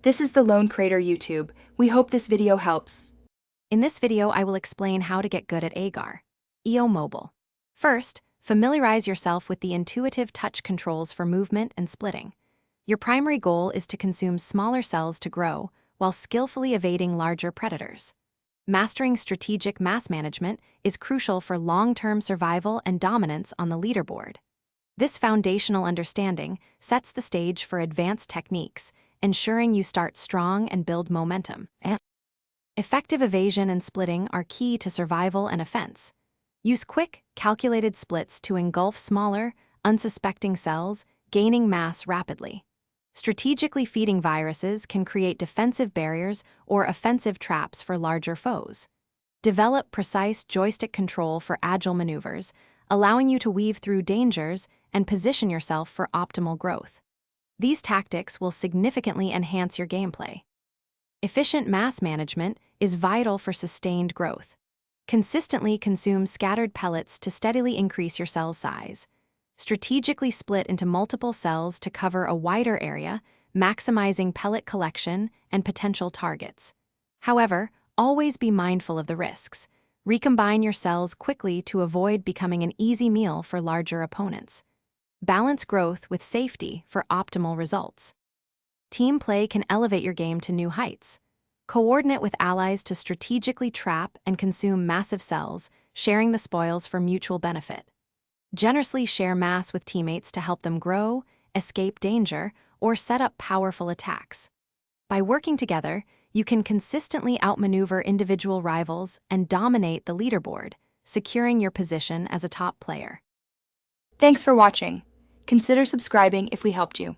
This is the Lone Crater YouTube. We hope this video helps. In this video, I will explain how to get good at Agar, EO Mobile. First, familiarize yourself with the intuitive touch controls for movement and splitting. Your primary goal is to consume smaller cells to grow, while skillfully evading larger predators. Mastering strategic mass management is crucial for long-term survival and dominance on the leaderboard. This foundational understanding sets the stage for advanced techniques, ensuring you start strong and build momentum. Effective evasion and splitting are key to survival and offense. Use quick, calculated splits to engulf smaller, unsuspecting cells, gaining mass rapidly. Strategically feeding viruses can create defensive barriers or offensive traps for larger foes. Develop precise joystick control for agile maneuvers, allowing you to weave through dangers and position yourself for optimal growth. These tactics will significantly enhance your gameplay. Efficient mass management is vital for sustained growth. Consistently consume scattered pellets to steadily increase your cell size. Strategically split into multiple cells to cover a wider area, maximizing pellet collection and potential targets. However, always be mindful of the risks. Recombine your cells quickly to avoid becoming an easy meal for larger opponents. Balance growth with safety for optimal results. Team play can elevate your game to new heights. Coordinate with allies to strategically trap and consume massive cells, sharing the spoils for mutual benefit. Generously share mass with teammates to help them grow, escape danger, or set up powerful attacks. By working together, you can consistently outmaneuver individual rivals and dominate the leaderboard, securing your position as a top player. Thanks for watching. Consider subscribing if we helped you.